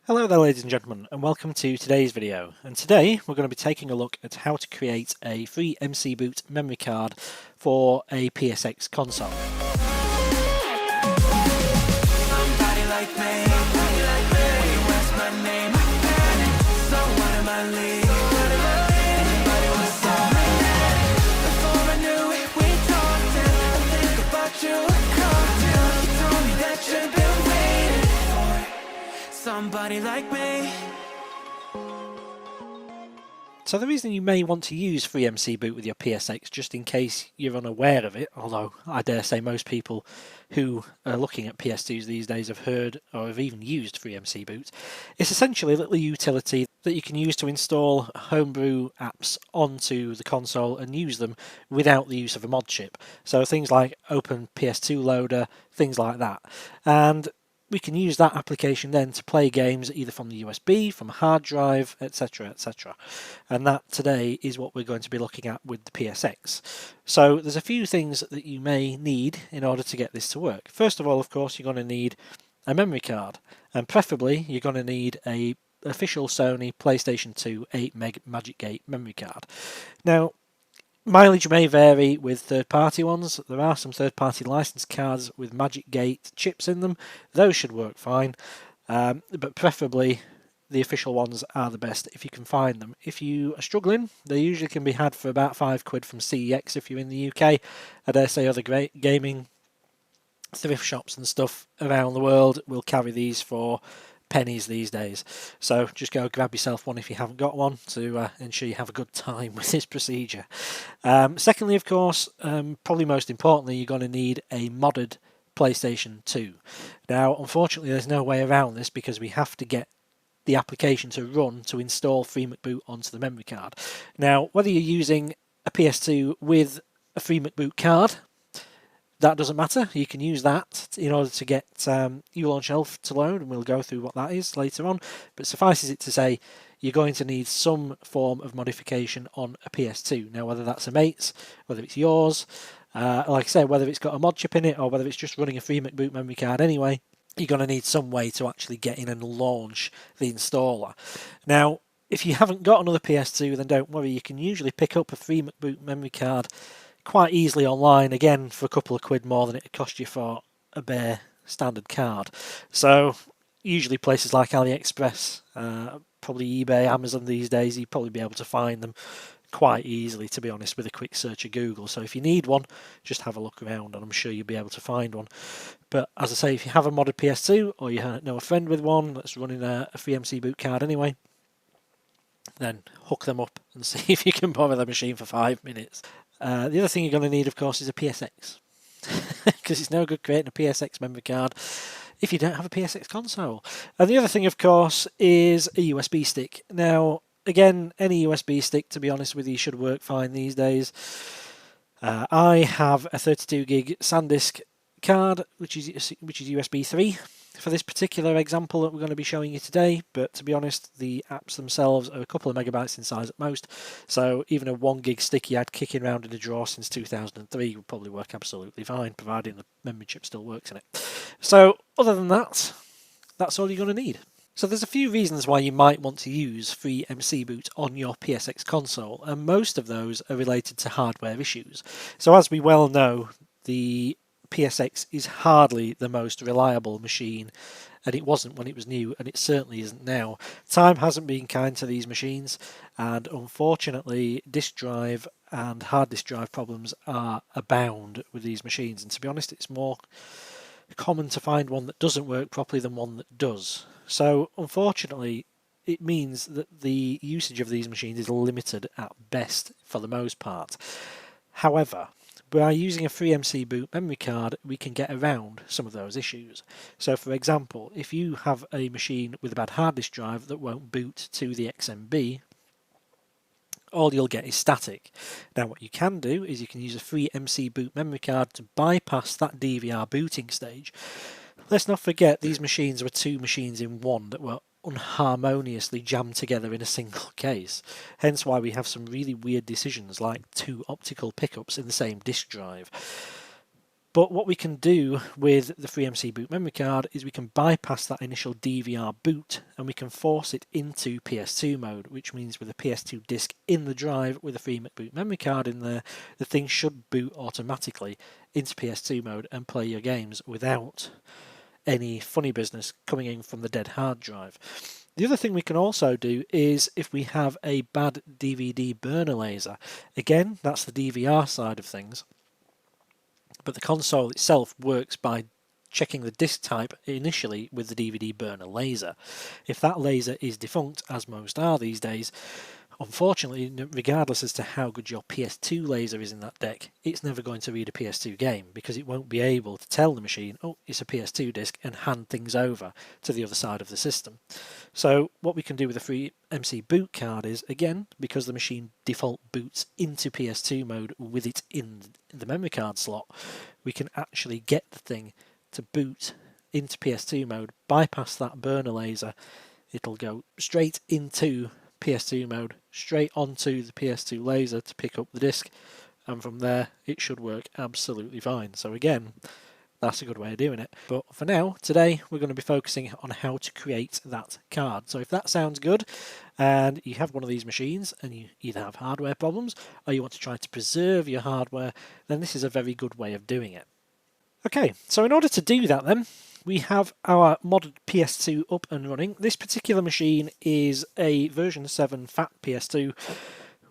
Hello there ladies and gentlemen, and welcome to today's video. And today we're going to be taking a look at how to create a free McBoot memory card for a PSX console. Somebody like me. So the reason you may want to use free McBoot with your PSX, just in case you're unaware of it, although I dare say most people who are looking at PS2s these days have heard or have even used free McBoot, it's essentially a little utility that you can use to install homebrew apps onto the console and use them without the use of a mod chip. So things like Open PS2 Loader, things like that. And we can use that application then to play games either from the USB, from a hard drive, etc, etc. And that today is what we're going to be looking at with the PSX. So there's a few things that you may need in order to get this to work. First of all, of course, you're going to need a memory card, and preferably you're going to need a official Sony PlayStation 2 8 Magic Gate memory card. Now, mileage may vary with third-party ones. There are some third-party licensed cards with Magic Gate chips in them. Those should work fine, but preferably the official ones are the best if you can find them. If you are struggling, they usually can be had for about £5 from CEX if you're in the UK. I dare say other great gaming thrift shops and stuff around the world will carry these for pennies these days. So just go grab yourself one if you haven't got one to ensure you have a good time with this procedure. Secondly, of course, probably most importantly, you're going to need a modded PlayStation 2. Now, unfortunately, there's no way around this because we have to get the application to run to install free McBoot onto the memory card. Now, whether you're using a PS2 with a free McBoot card, that doesn't matter. You can use that in order to get uLaunchELF to load, and we'll go through what that is later on. But suffices it to say, you're going to need some form of modification on a PS2. Now, whether that's a mate's, whether it's yours, like I say, whether it's got a mod chip in it, or whether it's just running a free McBoot memory card anyway, you're going to need some way to actually get in and launch the installer. Now, if you haven't got another PS2, then don't worry. You can usually pick up a free McBoot memory card quite easily online, again for a couple of quid more than it would cost you for a bare standard card. So usually places like AliExpress, probably eBay, Amazon these days, you'd probably be able to find them quite easily, to be honest, with a quick search of Google. So if you need one, just have a look around and I'm sure you'll be able to find one. But as I say, if you have a modded PS2 or you know a friend with one that's running a free McBoot card anyway, then hook them up and see if you can borrow the machine for 5 minutes. The other thing you're going to need, of course, is a PSX, because it's no good creating a PSX memory card if you don't have a PSX console. And the other thing, of course, is a USB stick. Now, again, any USB stick, to be honest with you, should work fine these days. I have a 32 gig SanDisk card, which is USB 3. For this particular example that we're going to be showing you today, but to be honest, the apps themselves are a couple of megabytes in size at most, so even a 1 gig stick you had kicking around in a drawer since 2003 would probably work absolutely fine, providing the memory chip still works in it. So other than that, that's all you're going to need. So there's a few reasons why you might want to use free McBoot on your PSX console, and most of those are related to hardware issues. So as we well know, the PSX is hardly the most reliable machine, and it wasn't when it was new, and it certainly isn't now. Time hasn't been kind to these machines, and unfortunately disk drive and hard disk drive problems are abound with these machines, and to be honest, it's more common to find one that doesn't work properly than one that does. So unfortunately, it means that the usage of these machines is limited at best for the most part. However, by using a free McBoot memory card, we can get around some of those issues. So for example, if you have a machine with a bad hard disk drive that won't boot to the XMB, all you'll get is static. Now what you can do is you can use a free McBoot memory card to bypass that DVR booting stage. Let's not forget these machines were two machines in one that were unharmoniously jammed together in a single case, hence why we have some really weird decisions like two optical pickups in the same disk drive. But what we can do with the FreeMC boot memory card is we can bypass that initial DVR boot and we can force it into PS2 mode, which means with a PS2 disc in the drive with a free McBoot memory card in there, the thing should boot automatically into PS2 mode and play your games without any funny business coming in from the dead hard drive. The other thing we can also do is if we have a bad DVD burner laser. Again, that's the DVR side of things. But the console itself works by checking the disk type initially with the DVD burner laser. If that laser is defunct, as most are these days, unfortunately, regardless as to how good your PS2 laser is in that deck, it's never going to read a PS2 game because it won't be able to tell the machine, oh, it's a PS2 disc, and hand things over to the other side of the system. So what we can do with a free MC boot card is, again, because the machine default boots into PS2 mode with it in the memory card slot, we can actually get the thing to boot into PS2 mode, bypass that burner laser, it'll go straight into PS2 mode, straight onto the PS2 laser to pick up the disc, and from there it should work absolutely fine. So again, that's a good way of doing it. But for now, today, we're going to be focusing on how to create that card. So if that sounds good, and you have one of these machines, and you either have hardware problems, or you want to try to preserve your hardware, then this is a very good way of doing it. Okay, so in order to do that then, we have our modded PS2 up and running. This particular machine is a version 7 fat PS2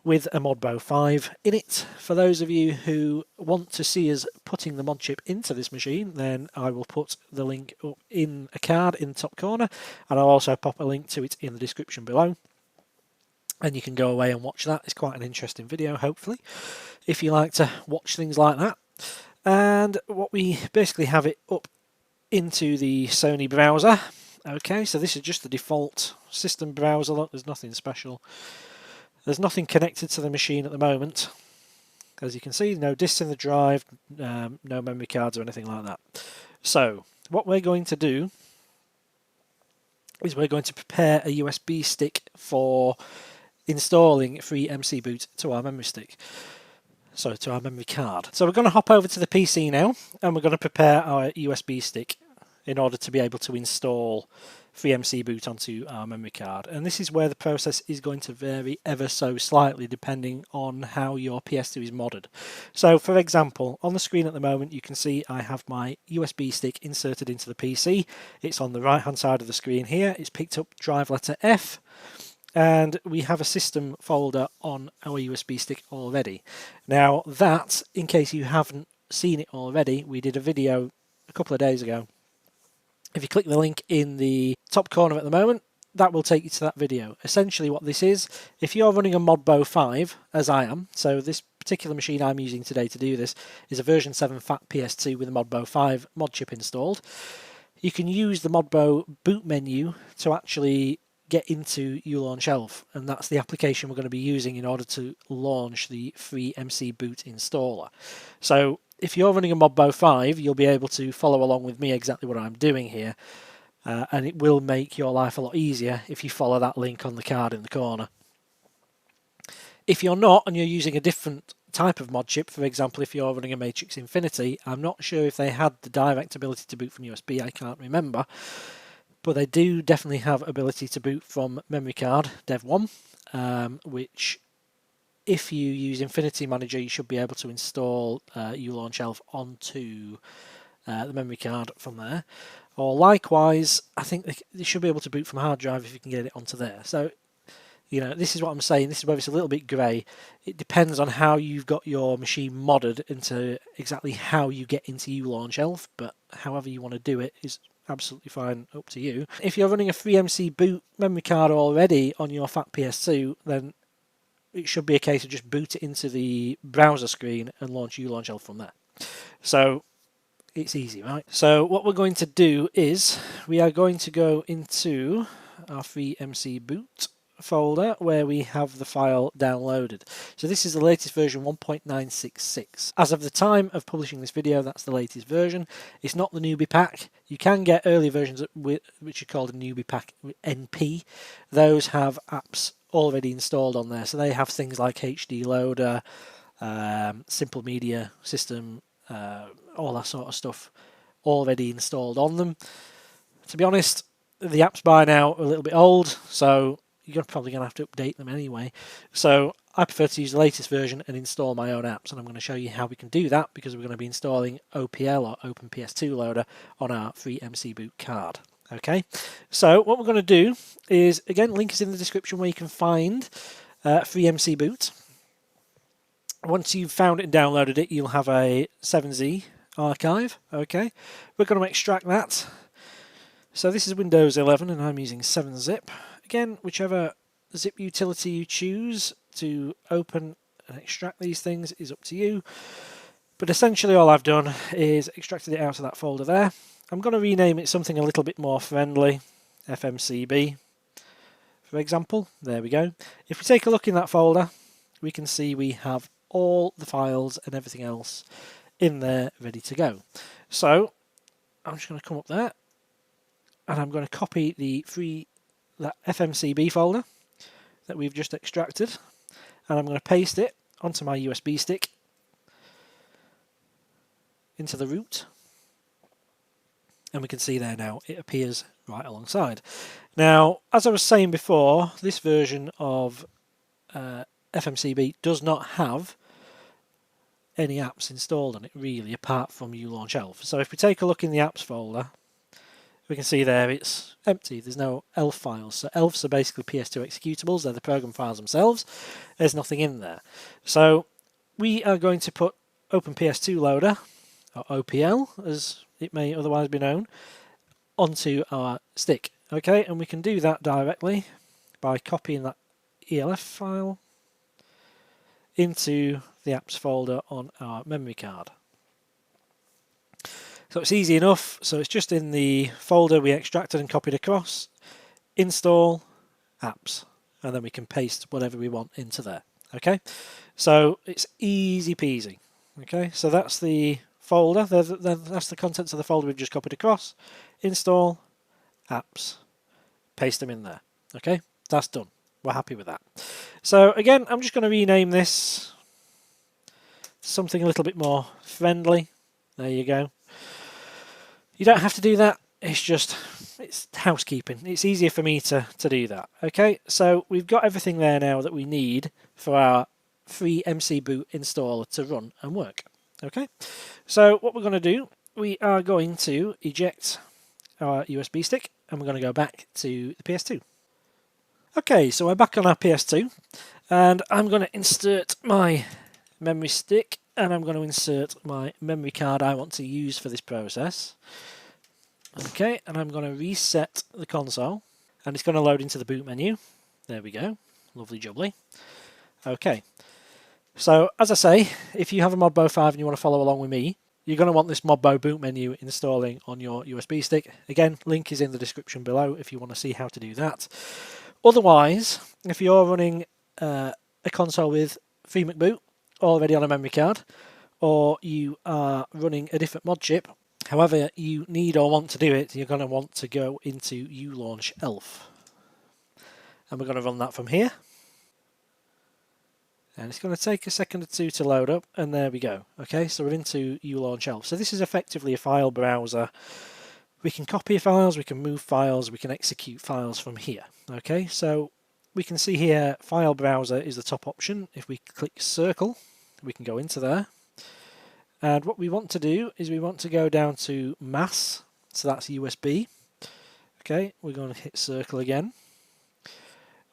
with a Modbo 5 in it. For those of you who want to see us putting the mod chip into this machine, then I will put the link up in a card in the top corner, and I'll also pop a link to it in the description below. And you can go away and watch that. It's quite an interesting video, hopefully, if you like to watch things like that. And what we basically have it up into the Sony browser. Okay, so this is just the default system browser. Look, there's nothing special. There's nothing connected to the machine at the moment. As you can see, no disks in the drive, no memory cards or anything like that. So what we're going to do is we're going to prepare a USB stick for installing free MC boot to our memory stick. So to our memory card. So we're going to hop over to the PC now, and we're going to prepare our USB stick in order to be able to install free MC boot onto our memory card. And this is where the process is going to vary ever so slightly depending on how your PS2 is modded. So for example, on the screen at the moment you can see I have my USB stick inserted into the PC. It's on the right hand side of the screen here. It's picked up drive letter F. And we have a system folder on our USB stick already. Now that, in case you haven't seen it already, we did a video a couple of days ago. If you click the link in the top corner at the moment, that will take you to that video. Essentially what this is, if you're running a Modbo 5, as I am, so this particular machine I'm using today to do this is a version 7 fat PS2 with a Modbo 5 mod chip installed, you can use the Modbo boot menu to actually get into uLaunchELF, and that's the application we're going to be using in order to launch the free MC boot installer. So if you're running a Modbo 5, you'll be able to follow along with me exactly what I'm doing here, and it will make your life a lot easier if you follow that link on the card in the corner. If you're not, and you're using a different type of mod chip, for example if you're running a Matrix Infinity, I'm not sure if they had the direct ability to boot from USB, I can't remember, but they do definitely have ability to boot from memory card, Dev1, which if you use Infinity Manager you should be able to install uLaunchELF onto the memory card from there. Or likewise, I think they should be able to boot from hard drive if you can get it onto there. So, you know, this is what I'm saying, this is where it's a little bit grey. It depends on how you've got your machine modded into exactly how you get into uLaunchELF, but however you want to do it is absolutely fine, up to you. If you're running a FreeMC boot memory card already on your fat PS2, then it should be a case of just boot it into the browser screen and launch uLaunchELF from there. So it's easy, right? So what we're going to do is we are going to go into our FreeMC boot folder where we have the file downloaded. So this is the latest version 1.966. As of the time of publishing this video, that's the latest version. It's not the newbie pack. You can get early versions which are called a newbie pack NP. Those have apps already installed on there. So they have things like HD Loader, Simple Media System, all that sort of stuff already installed on them. To be honest, the apps by now are a little bit old, so you're probably going to have to update them anyway. So I prefer to use the latest version and install my own apps, and I'm going to show you how we can do that because we're going to be installing OPL or Open PS2 Loader on our free McBoot card. Okay, so what we're going to do is, again, link is in the description where you can find free McBoot. Once you've found it and downloaded it, you'll have a 7Z archive. Okay, we're going to extract that. So this is Windows 11 and I'm using 7-zip. Again, whichever zip utility you choose to open and extract these things is up to you. But essentially all I've done is extracted it out of that folder there. I'm going to rename it something a little bit more friendly, FMCB, for example. There we go. If we take a look in that folder, we can see we have all the files and everything else in there ready to go. So I'm just going to come up there and I'm going to copy that FMCB folder that we've just extracted, and I'm going to paste it onto my USB stick into the root, and we can see there now it appears right alongside. Now, as I was saying before, this version of FMCB does not have any apps installed on it really, apart from uLaunchELF. So if we take a look in the apps folder, we can see there it's empty. There's no ELF files. So ELFs are basically PS2 executables. They're the program files themselves. There's nothing in there. So we are going to put Open PS2 Loader, or OPL as it may otherwise be known, onto our stick. Okay, and we can do that directly by copying that ELF file into the apps folder on our memory card. So it's easy enough. So it's just in the folder we extracted and copied across, install apps, and then we can paste whatever we want into there. Okay, so it's easy peasy. Okay, so that's the folder, that's the contents of the folder we've just copied across. Install apps, paste them in there. Okay, that's done. We're happy with that. So again, I'm just going to rename this something a little bit more friendly. There you go. You don't have to do that. It's housekeeping. It's easier for me to do that. Okay, so we've got everything there now that we need for our free McBoot installer to run and work. Okay, so what we're going to do, we are going to eject our USB stick and we're going to go back to the PS2. Okay, so we're back on our PS2 and I'm going to insert my memory stick and I'm going to insert my memory card I want to use for this process. Okay, and I'm going to reset the console and it's going to load into the boot menu. There we go, lovely jubbly. Okay, so as I say, if you have a Modbo 5 and you want to follow along with me, you're going to want this Modbo boot menu installing on your USB stick. Again, link is in the description below if you want to see how to do that. Otherwise, if you're running a console with free McBoot already on a memory card, or you are running a different mod chip, however you need or want to do it, you're going to want to go into uLaunchELF. And we're going to run that from here. And it's going to take a second or two to load up, and there we go. Okay, so we're into uLaunchELF. So this is effectively a file browser. We can copy files, we can move files, we can execute files from here. Okay, so we can see here file browser is the top option. If we click circle, we can go into there. And what we want to do is we want to go down to mass, so that's USB. Okay, we're going to hit circle again.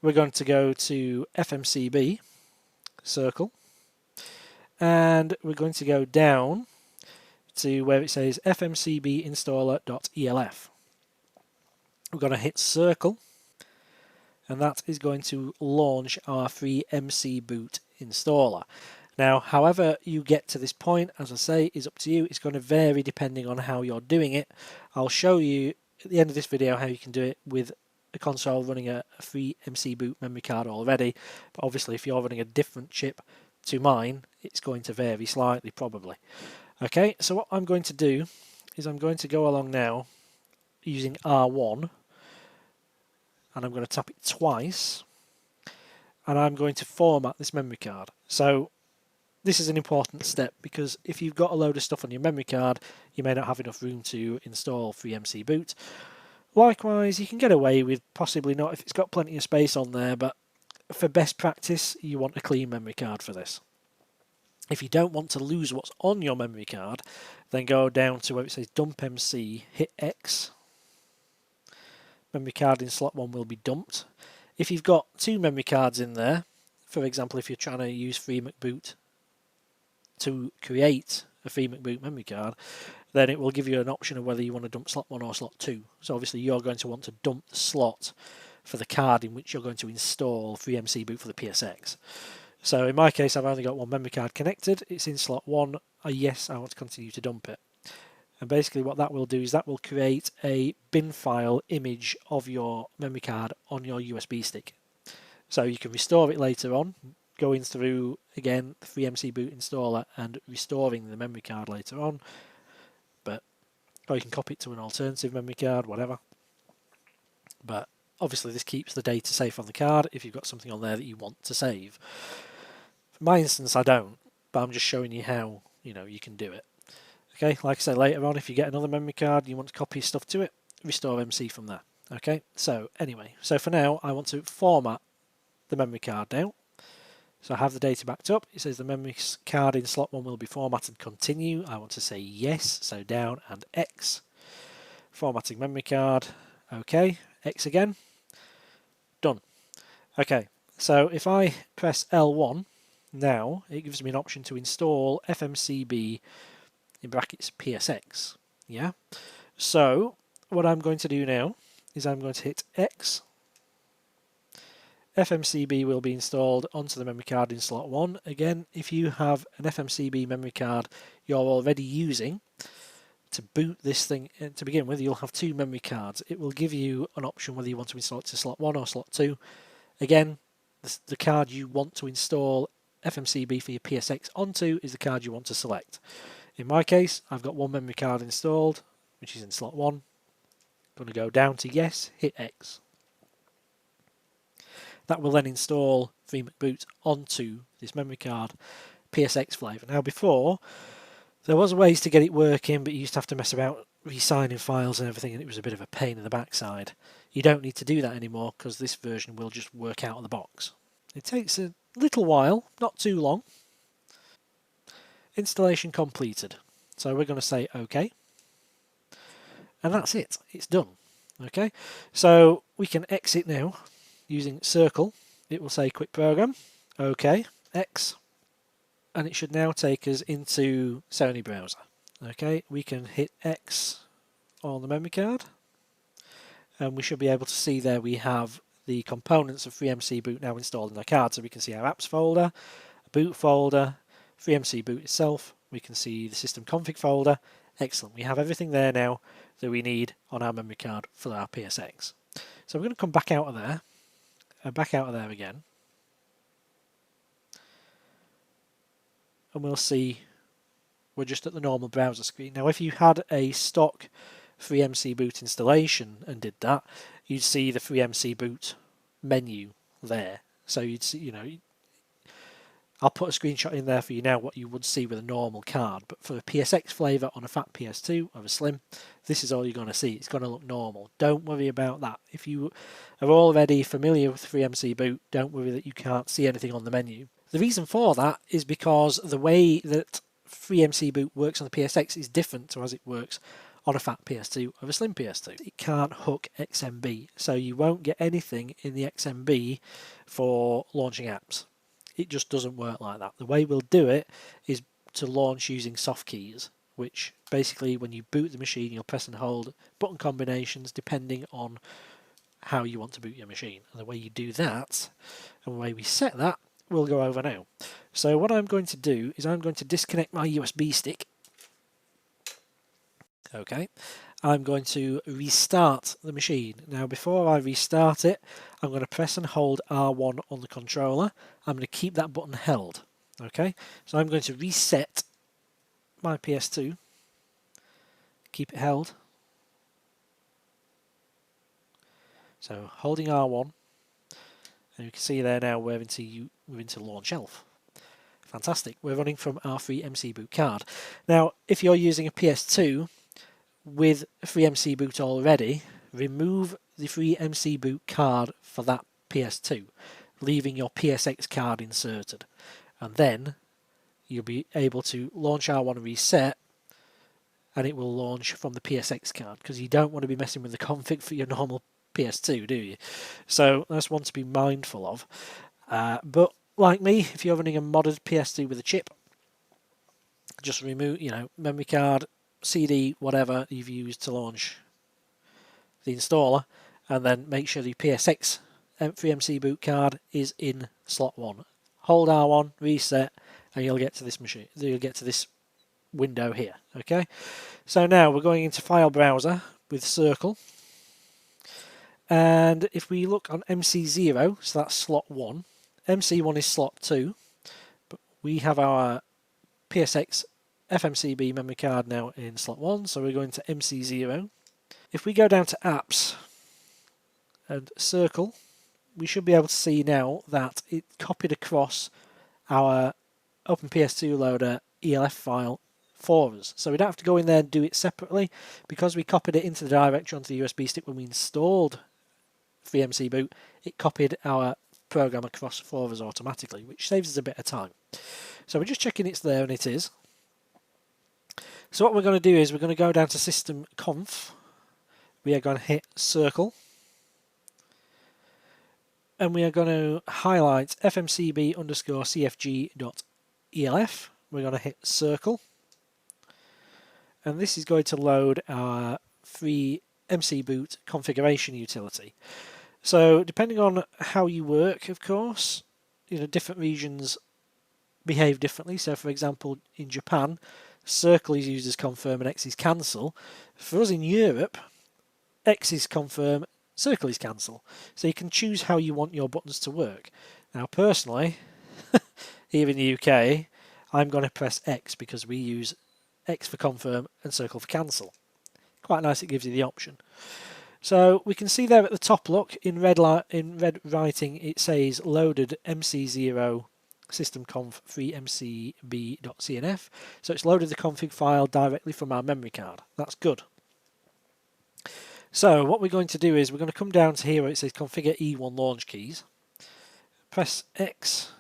We're going to go to FMCB, circle, and we're going to go down to where it says FMCB installer.elf. We're going to hit circle, and that is going to launch our free McBoot installer. Now, however you get to this point, as I say, is up to you. It's going to vary depending on how you're doing it. I'll show you at the end of this video how you can do it with a console running a free McBoot memory card already. But obviously, if you're running a different chip to mine, it's going to vary slightly, probably. Okay, so what I'm going to do is I'm going to go along now using R1, and I'm going to tap it twice, and I'm going to format this memory card. So this is an important step because if you've got a load of stuff on your memory card, you may not have enough room to install FreeMCBoot. Likewise, you can get away with possibly not if it's got plenty of space on there, but for best practice, you want a clean memory card for this. If you don't want to lose what's on your memory card, then go down to where it says dump MC, hit X. Memory card in slot 1 will be dumped. If you've got 2 memory cards in there, for example, if you're trying to use FreeMcBoot to create a FreeMcBoot memory card, then it will give you an option of whether you want to dump slot 1 or slot 2. So obviously you're going to want to dump the slot for the card in which you're going to install FreeMCBoot for the PSX. So in my case, I've only got 1 memory card connected. It's in slot 1. Yes, I want to continue to dump it. And basically what that will do is that will create a bin file image of your memory card on your USB stick. So you can restore it later on, going through, again, the FreeMCBoot installer and restoring the memory card later on. Or you can copy it to an alternative memory card, whatever. But obviously this keeps the data safe on the card if you've got something on there that you want to save. For my instance, I don't, but I'm just showing you how you can do it. Okay, like I say, later on, if you get another memory card and you want to copy stuff to it, restore MC from there. Okay, so anyway, so for now, I want to format the memory card now. So I have the data backed up. It says the memory card in slot 1 will be formatted. Continue. I want to say yes. So down and X. Formatting memory card. OK. X again. Done. OK. So if I press L1 now, it gives me an option to install FMCB in brackets PSX. Yeah. So what I'm going to do now is I'm going to hit X. FMCB will be installed onto the memory card in slot 1. Again, if you have an FMCB memory card you're already using to boot this thing to begin with, you'll have 2 memory cards. It will give you an option whether you want to install it to slot 1 or slot 2. Again, the card you want to install FMCB for your PSX onto is the card you want to select. In my case, I've got 1 memory card installed, which is in slot 1. I'm going to go down to yes, hit X. That will then install FreeMcBoot onto this memory card, PSX flavour. Now before, there was ways to get it working, but you used to have to mess about re-signing files and everything, and it was a bit of a pain in the backside. You don't need to do that anymore because this version will just work out of the box. It takes a little while, not too long. Installation completed. So we're going to say OK. And that's it. It's done. Okay. So we can exit now. Using circle, it will say quick program, OK, X, and it should now take us into Sony browser. Okay, we can hit X on the memory card, and we should be able to see there we have the components of FreeMCBoot now installed in our card. So we can see our apps folder, a boot folder, FreeMCBoot itself, we can see the system config folder. Excellent, we have everything there now that we need on our memory card for our PSX. So we're going to come back out of there. Back out of there again, and we'll see we're just at the normal browser screen. Now if you had a stock FreeMCBoot installation and did that, you'd see the FreeMCBoot menu there. So you'd see, I'll put a screenshot in there for you now what you would see with a normal card, but for a PSX flavour on a fat PS2 or a slim, this is all you're going to see. It's going to look normal. Don't worry about that. If you are already familiar with FreeMCBoot, don't worry that you can't see anything on the menu. The reason for that is because the way that FreeMCBoot works on the PSX is different to as it works on a fat PS2 or a slim PS2. It can't hook XMB, so you won't get anything in the XMB for launching apps. It just doesn't work like that. The way we'll do it is to launch using soft keys, which basically when you boot the machine, you'll press and hold button combinations depending on how you want to boot your machine. And the way you do that, and the way we set that, we'll go over now. So what I'm going to do is I'm going to disconnect my USB stick. Okay. I'm going to restart the machine. Now before I restart it, I'm going to press and hold R1 on the controller. I'm going to keep that button held. Okay, so I'm going to reset my PS2. Keep it held. So holding R1, and you can see there now we're into LaunchELF. If Fantastic. We're running from our FreeMCBoot card. Now, if you're using a PS2 with FreeMCBoot already, remove the FreeMCBoot card for that PS2, leaving your PSX card inserted. And then you'll be able to launch R1 reset, and it will launch from the PSX card, because you don't want to be messing with the config for your normal PS2, do you? So that's one to be mindful of. But like me, if you're running a modded PS2 with a chip, just remove, memory card, CD, whatever you've used to launch the installer, and then make sure the PSX FreeMCBoot card is in slot 1. Hold R1, reset, and you'll get to this machine. You'll get to this window here. Okay. So now we're going into File Browser with Circle, and if we look on MC0, so that's slot 1. MC1 is slot 2, but we have our PSX FMCB memory card now in slot 1, so we're going to MC0. If we go down to Apps and Circle, we should be able to see now that it copied across our OpenPS2 Loader ELF file for us. So we don't have to go in there and do it separately, because we copied it into the directory onto the USB stick when we installed FreeMCBoot. It copied our program across for us automatically, which saves us a bit of time. So we're just checking it's there, and it is. So what we're going to do is we're going to go down to System Conf. We are going to hit Circle, and we are going to highlight fmcb_cfg.elf. We're going to hit Circle, and this is going to load our FreeMCBoot configuration utility. So depending on how you work, of course, different regions behave differently. So for example, in Japan, Circle is used as confirm and X is cancel. For us in Europe, X is confirm, Circle is cancel. So you can choose how you want your buttons to work. Now personally, here in the UK, I'm going to press X because we use X for confirm and Circle for cancel. Quite nice, it gives you the option. So we can see there at the top, look, in red writing, it says loaded MC0 systemconf FreeMCB.cnf. So it's loaded the config file directly from our memory card. That's good. So what we're going to do is we're going to come down to here where it says configure E1 launch keys. Press X,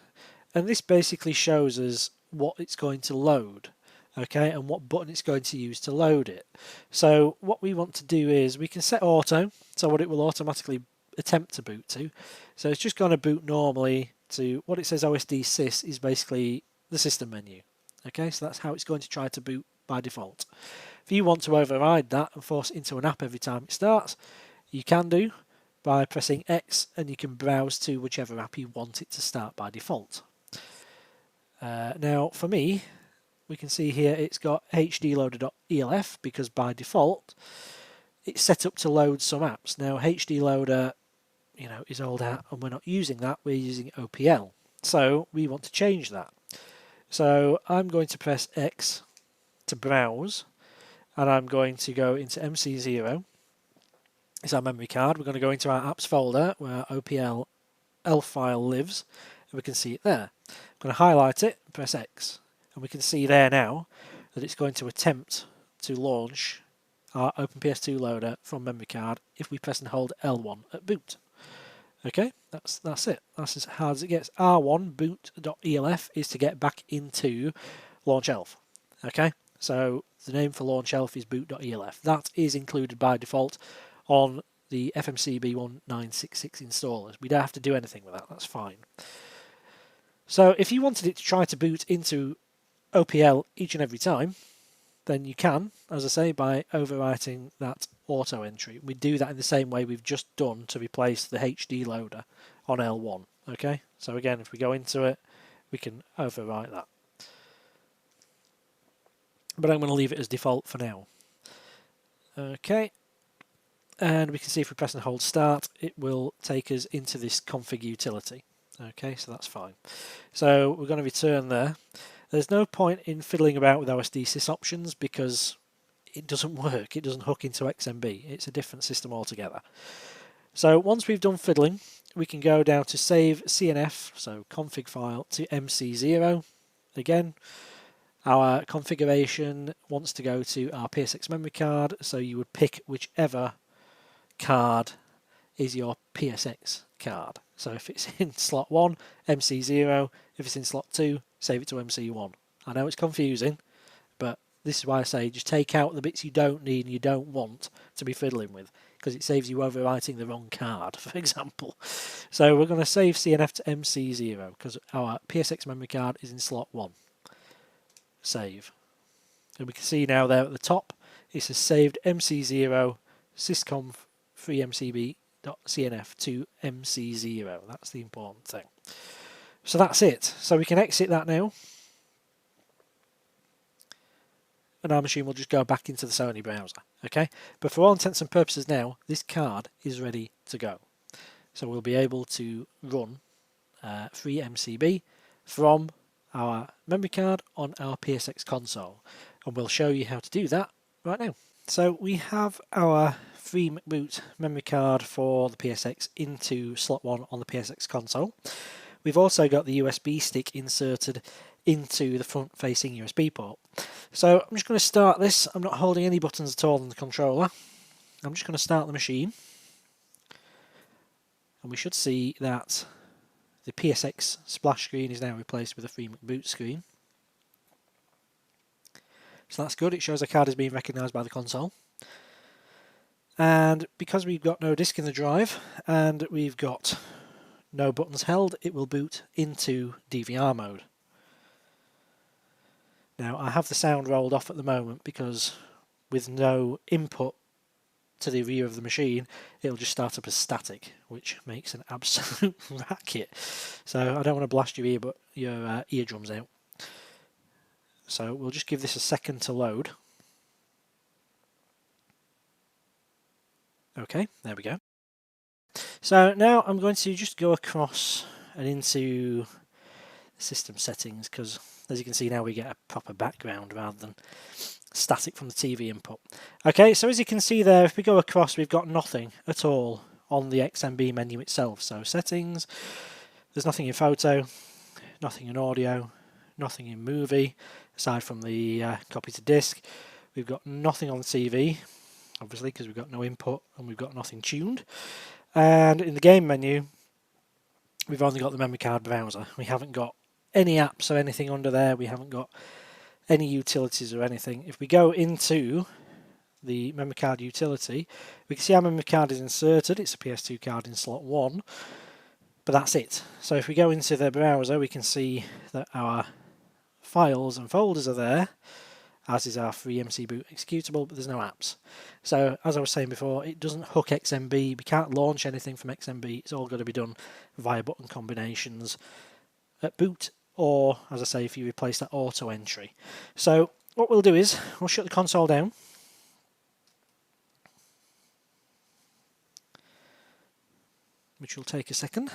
and this basically shows us what it's going to load. Okay, and what button it's going to use to load it. So what we want to do is we can set auto, so what it will automatically attempt to boot to. So it's just going to boot normally to what it says OSD sys is basically the system menu. Okay, so that's how it's going to try to boot by default. If you want to override that and force it into an app every time it starts, you can do by pressing X, and you can browse to whichever app you want it to start by default. Now for me, we can see here it's got hdloader.elf because by default it's set up to load some apps. Now hdloader, is old hat, and we're not using that, we're using OPL. So we want to change that. So I'm going to press X to browse, and I'm going to go into MC0. It's our memory card. We're going to go into our apps folder where our OPL ELF file lives, and we can see it there. I'm going to highlight it and press X. And we can see there now that it's going to attempt to launch our OpenPS2 loader from memory card if we press and hold L1 at boot. Okay, that's it. That's as hard as it gets. R1 boot.elf is to get back into LaunchELF. Okay, so the name for LaunchELF is boot.elf. That is included by default on the FMCB 1966 installers. We don't have to do anything with that. That's fine. So if you wanted it to try to boot into OPL each and every time, then you can, as I say, by overwriting that auto entry. We do that in the same way we've just done to replace the HD loader on L1. Okay, so again, if we go into it, we can overwrite that. But I'm going to leave it as default for now. Okay, and we can see if we press and hold start, it will take us into this config utility. Okay, so that's fine. So we're going to return there. There's no point in fiddling about with OSD sys options because it doesn't work. It doesn't hook into XMB. It's a different system altogether. So once we've done fiddling, we can go down to save CNF, so config file, to MC0, again, our configuration wants to go to our PSX memory card, so you would pick whichever card is your PSX card. So if it's in slot 1, MC0, if it's in slot 2, save it to MC1. I know it's confusing, but this is why I say just take out the bits you don't need and you don't want to be fiddling with, because it saves you overwriting the wrong card, for example. So we're going to save CNF to MC0 because our PSX memory card is in slot 1. Save. And we can see now there at the top it says saved MC0 sysconf 3mcb.cnf to MC0. That's the important thing. So that's it. So we can exit that now. And our machine will just go back into the Sony browser. Okay, but for all intents and purposes now, this card is ready to go. So we'll be able to run FreeMCB from our memory card on our PSX console. And we'll show you how to do that right now. So we have our free McBoot memory card for the PSX into slot 1 on the PSX console. We've also got the USB stick inserted into the front-facing USB port. So I'm just going to start this. I'm not holding any buttons at all on the controller. I'm just going to start the machine. And we should see that the PSX splash screen is now replaced with a free McBoot screen. So that's good. It shows the card is being recognised by the console. And because we've got no disk in the drive and we've got no buttons held, it will boot into DVR mode. Now I have the sound rolled off at the moment because with no input to the rear of the machine, it'll just start up as static, which makes an absolute racket. So I don't want to blast your eardrums out. So we'll just give this a second to load. Okay, there we go. So now I'm going to just go across and into system settings, because as you can see now we get a proper background rather than static from the TV input. Okay, so as you can see there, if we go across, we've got nothing at all on the XMB menu itself. So settings, there's nothing in photo, nothing in audio, nothing in movie, aside from the copy to disk. We've got nothing on the TV, obviously, because we've got no input and we've got nothing tuned. And in the game menu, we've only got the memory card browser. We haven't got any apps or anything under there. We haven't got any utilities or anything. If we go into the memory card utility, we can see our memory card is inserted. It's a PS2 card in slot 1, but that's it. So if we go into the browser, we can see that our files and folders are there, as is our FreeMCB executable, but there's no apps. So as I was saying before, it doesn't hook XMB. We can't launch anything from XMB. It's all got to be done via button combinations at boot, or as I say, if you replace that auto entry. So what we'll do is we'll shut the console down. Which will take a second.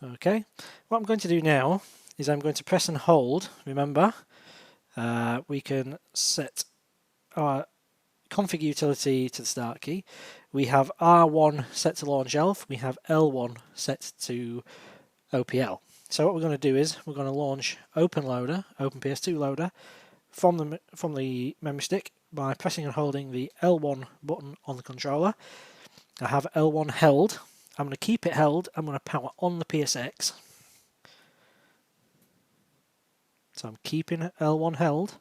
Okay, what I'm going to do now is I'm going to press and hold. Remember, we can set our config utility to the start key. We have R1 set to launch ELF. We have L1 set to OPL. So what we're going to do is we're going to launch OpenLoader, OpenPS2 Loader, from the memory stick by pressing and holding the L1 button on the controller. I have L1 held. I'm going to keep it held. I'm going to power on the PSX. So I'm keeping L1 held,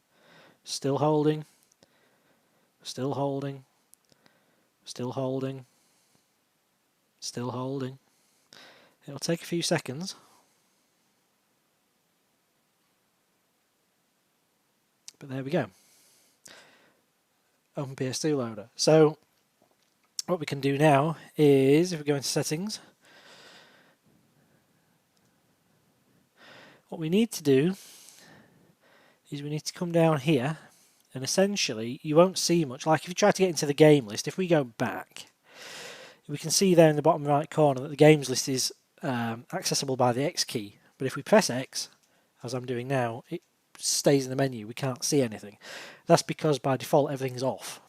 still holding, still holding, still holding, still holding. It'll take a few seconds. But there we go. Open PS2 loader. So what we can do now is, if we go into settings, what we need to do is we need to come down here, and essentially you won't see much. Like if you try to get into the game list, if we go back, we can see there in the bottom right corner that the games list is accessible by the X key. But if we press X, as I'm doing now, it stays in the menu. We can't see anything. That's because by default everything's off.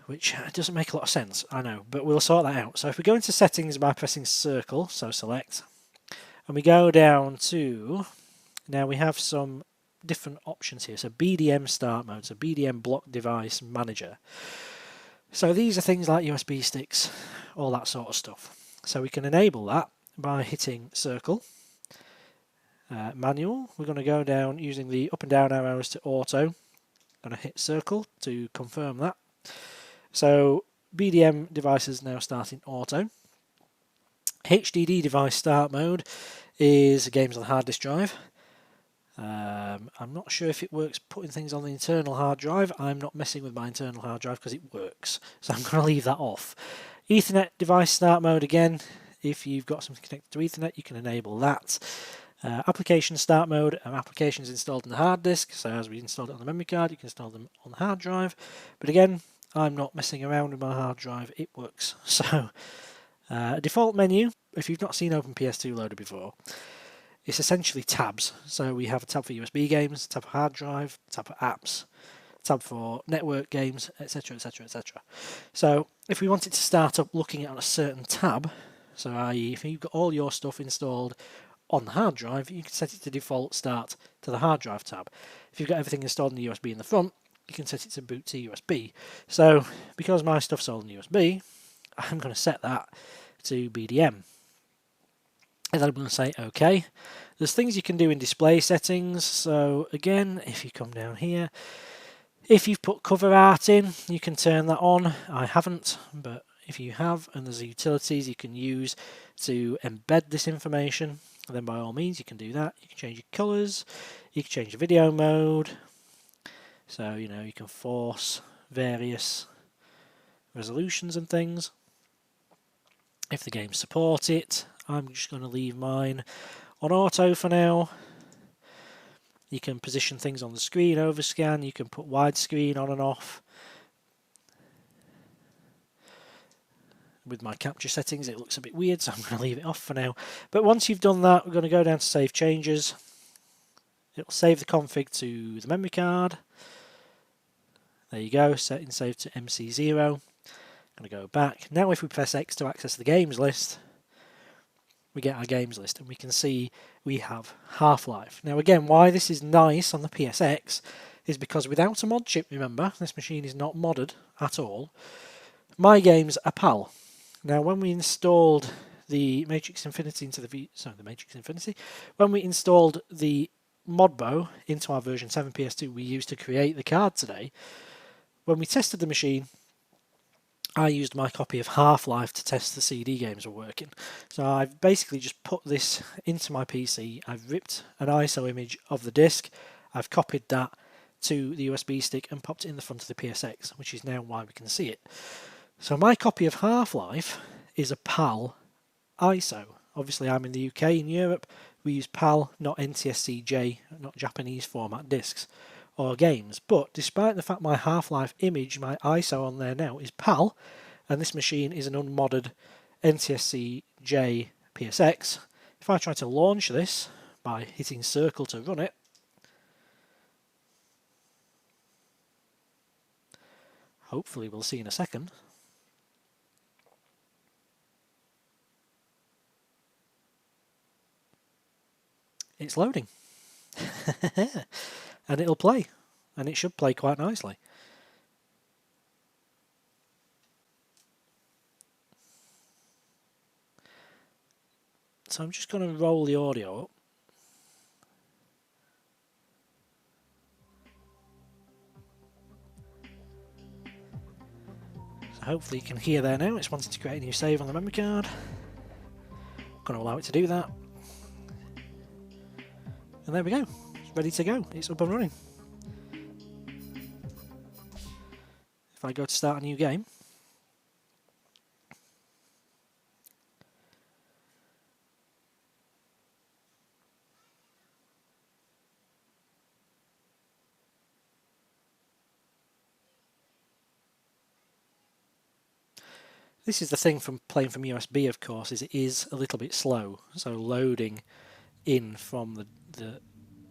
which doesn't make a lot of sense, I know, but we'll sort that out. So if we go into settings by pressing circle, so select, and we go down to, now we have some different options here. So BDM start mode, so BDM block device manager. So these are things like USB sticks, all that sort of stuff. So we can enable that by hitting circle. Manual, we're going to go down using the up and down arrows to auto. Going to hit circle to confirm that. So BDM devices now start in auto. HDD device start mode is games on the hard disk drive. I'm not sure if it works putting things on the internal hard drive. I'm not messing with my internal hard drive because it works, so I'm going to leave that off. Ethernet device start mode, again, if you've got something connected to Ethernet, you can enable that. Application start mode, applications installed on the hard disk, so as we installed it on the memory card, you can install them on the hard drive. But again, I'm not messing around with my hard drive, it works. So, default menu, if you've not seen OpenPS2 loader before, it's essentially tabs. So we have a tab for USB games, a tab for hard drive, a tab for apps, a tab for network games, etc, etc, etc. So if we wanted to start up looking at a certain tab, so i.e. if you've got all your stuff installed on the hard drive, you can set it to default start to the hard drive tab. If you've got everything installed in the USB in the front, you can set it to boot to USB. So because my stuff's all in USB, I'm going to set that to BDM. And then I'm going to say OK. There's things you can do in display settings. So again, if you come down here, if you've put cover art in, you can turn that on. I haven't, but if you have, and there's utilities you can use to embed this information, then by all means you can do that. You can change your colours, you can change the video mode, so you know you can force various resolutions and things if the games support it. I'm just going to leave mine on auto for now. You can position things on the screen, overscan, you can put widescreen on and off. With my capture settings it looks a bit weird, so I'm going to leave it off for now. But once you've done that, we're going to go down to save changes. It'll save the config to the memory card. There you go, setting save to MC0. I'm going to go back. Now if we press X to access the games list, we get our games list and we can see we have Half-Life. Now again, why this is nice on the PSX is because without a mod chip, remember, this machine is not modded at all. My games are PAL. Now, when we installed the Matrix Infinity into the when we installed the Modbo into our version 7 PS2 we used to create the card today, when we tested the machine, I used my copy of Half-Life to test the CD games were working. So I've basically just put this into my PC, I've ripped an ISO image of the disc, I've copied that to the USB stick and popped it in the front of the PSX, which is now why we can see it. So my copy of Half-Life is a PAL ISO. Obviously I'm in the UK, in Europe, we use PAL, not NTSC-J, not Japanese format discs or games. But despite the fact my Half-Life image, my ISO on there now is PAL, and this machine is an unmodded NTSC-J PSX, if I try to launch this by hitting circle to run it, hopefully we'll see in a second, it's loading. And it'll play, and it should play quite nicely. So I'm just going to roll the audio up. So hopefully you can hear there now. It's wanting to create a new save on the memory card. I'm going to allow it to do that. And there we go. It's ready to go. It's up and running. If I go to start a new game, this is the thing from playing from USB, of course, is it is a little bit slow. So loading in from the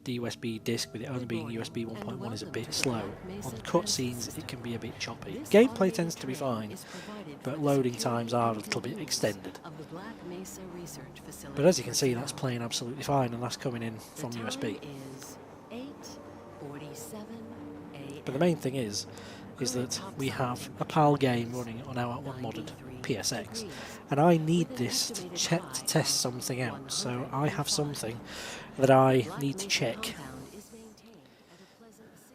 the USB disc with it only being USB 1.1 is a bit slow. On cutscenes it can be a bit choppy. Gameplay tends to be fine, but loading times are a little bit extended. But as you can see, that's playing absolutely fine, and that's coming in from USB. But the main thing is that we have a PAL game running on our unmodded PSX, and I need this to test something out. So I have something that I need to check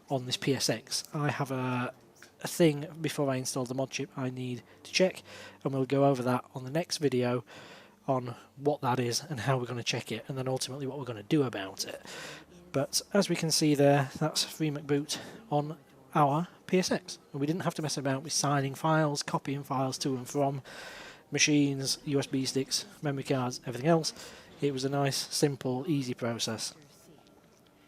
on this PSX. I have a thing before I install the mod chip I need to check, and we'll go over that on the next video on what that is and how we're going to check it, and then ultimately what we're going to do about it. But as we can see there, that's free McBoot on our PSX, and we didn't have to mess about with signing files, copying files to and from machines, USB sticks, memory cards, everything else. It was a nice, simple, easy process,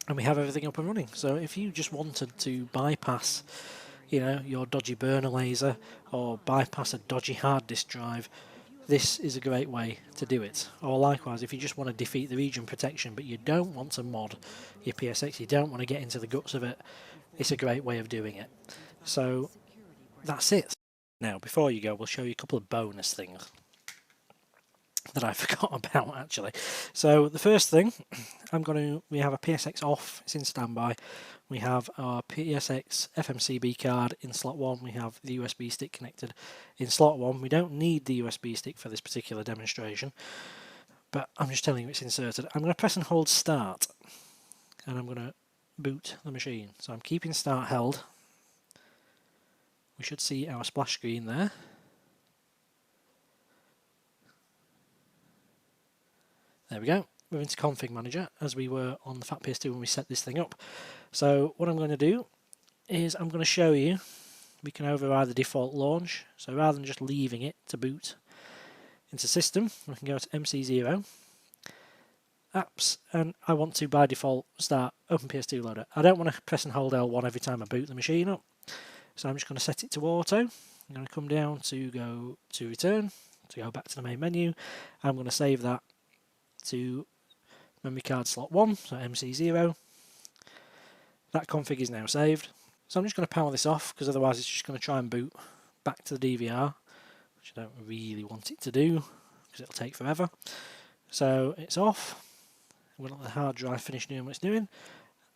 and we have everything up and running. So if you just wanted to bypass, you know, your dodgy burner laser or bypass a dodgy hard disk drive, this is a great way to do it. Or likewise, if you just want to defeat the region protection but you don't want to mod your PSX, you don't want to get into the guts of it, it's a great way of doing it. So that's it. Now, before you go, we'll show you a couple of bonus things that I forgot about actually. So the first thing, we have a PSX off, it's in standby. We have our PSX FMCB card in slot 1, we have the USB stick connected in slot 1. We don't need the USB stick for this particular demonstration, but I'm just telling you it's inserted. I'm going to press and hold start, and I'm going to boot the machine. So I'm keeping start held. We should see our splash screen there. There we go. We're into config manager as we were on the Fat PS2 when we set this thing up. So what I'm going to do is I'm going to show you we can override the default launch. So rather than just leaving it to boot into system, we can go to MC0 apps, and I want to by default start Open PS2 loader. I don't want to press and hold L1 every time I boot the machine up, so I'm just going to set it to auto. I'm going to come down to go to return to go back to the main menu. I'm going to save that to memory card slot 1, so MC0. That config is now saved. So I'm just going to power this off, because otherwise it's just going to try and boot back to the DVR, which I don't really want it to do, because it'll take forever. So it's off. We'll let the hard drive finish doing what it's doing.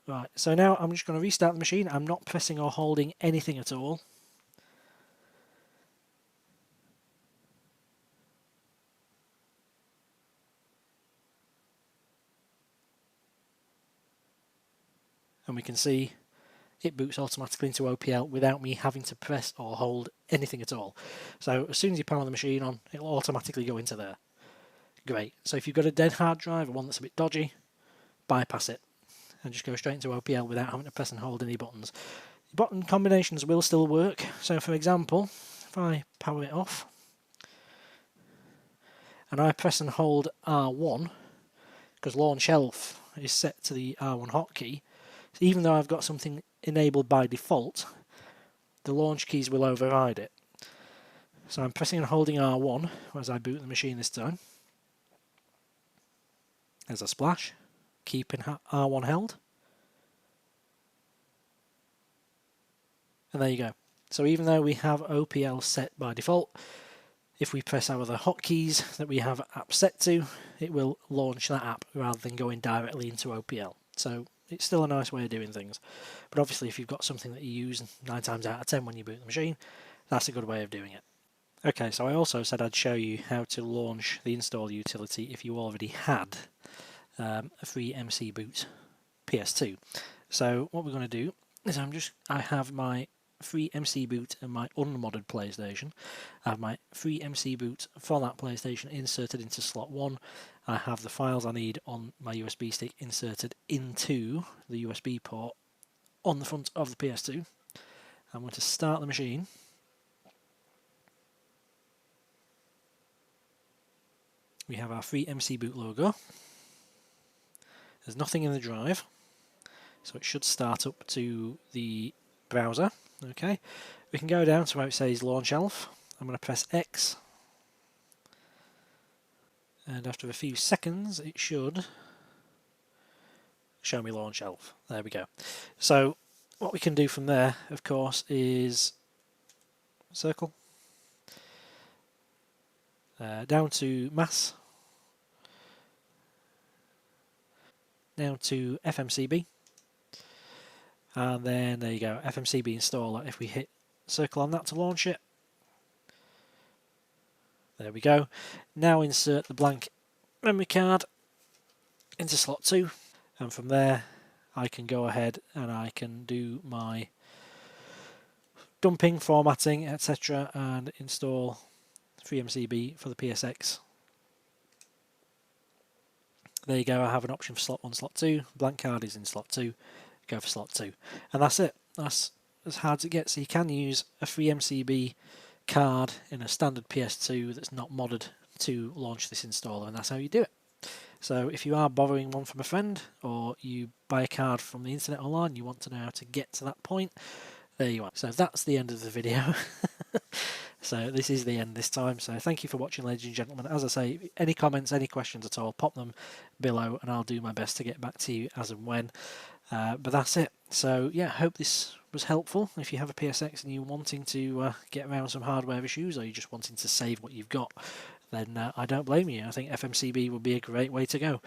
Right, so now I'm just going to restart the machine. I'm not pressing or holding anything at all. And we can see it boots automatically into OPL without me having to press or hold anything at all. So as soon as you power the machine on, it'll automatically go into there. Great. So if you've got a dead hard drive or one that's a bit dodgy, bypass it and just go straight into OPL without having to press and hold any buttons. The button combinations will still work. So for example, if I power it off and I press and hold R1, because LaunchELF is set to the R1 hotkey, so even though I've got something enabled by default, the launch keys will override it. So I'm pressing and holding R1 as I boot the machine this time. There's a splash, keeping R1 held. And there you go. So even though we have OPL set by default, if we press our other hotkeys that we have app set to, it will launch that app rather than going directly into OPL. So it's still a nice way of doing things. But obviously if you've got something that you use 9 times out of 10 when you boot the machine, that's a good way of doing it. Okay, so I also said I'd show you how to launch the install utility if you already had a free McBoot PS2. So what we're going to do is I have my free McBoot and my unmodded PlayStation. I have my free McBoot for that PlayStation inserted into slot 1. I have the files I need on my USB stick inserted into the USB port on the front of the PS2. I'm going to start the machine. We have our free McBoot logo. There's nothing in the drive, so it should start up to the browser. Okay, we can go down to where it says LaunchELF. I'm going to press X, and after a few seconds it should show me uLaunchELF. There we go. So what we can do from there, of course, is circle, down to mass, down to FMCB, and then there you go, FMCB installer. If we hit circle on that to launch it, there we go. Now insert the blank memory card into slot 2, and from there I can go ahead and I can do my dumping, formatting, etc., and install FreeMCB for the PSX. There you go, I have an option for slot 1, slot 2, blank card is in slot 2, go for slot 2. And that's it. That's as hard as it gets. So you can use a FreeMCB card in a standard PS2 that's not modded to launch this installer, and that's how you do it. So if you are borrowing one from a friend, or you buy a card from the internet online, you want to know how to get to that point, there you are. So that's the end of the video. So this is the end this time. So thank you for watching, ladies and gentlemen. As I say, any comments, any questions at all, pop them below and I'll do my best to get back to you as and when. But that's it. So yeah, hope this was helpful. If you have a PSX and you're wanting to get around some hardware issues, or you're just wanting to save what you've got, then I don't blame you. I think FMCB would be a great way to go.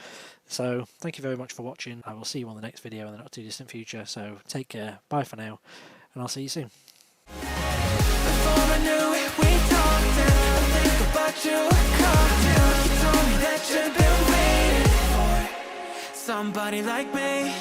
So thank you very much for watching. I will see you on the next video in the not too distant future. So take care, bye for now, and I'll see you soon. Before I knew it, we talked and I think about you. Cocktail, you told me that you've been waiting for somebody like me.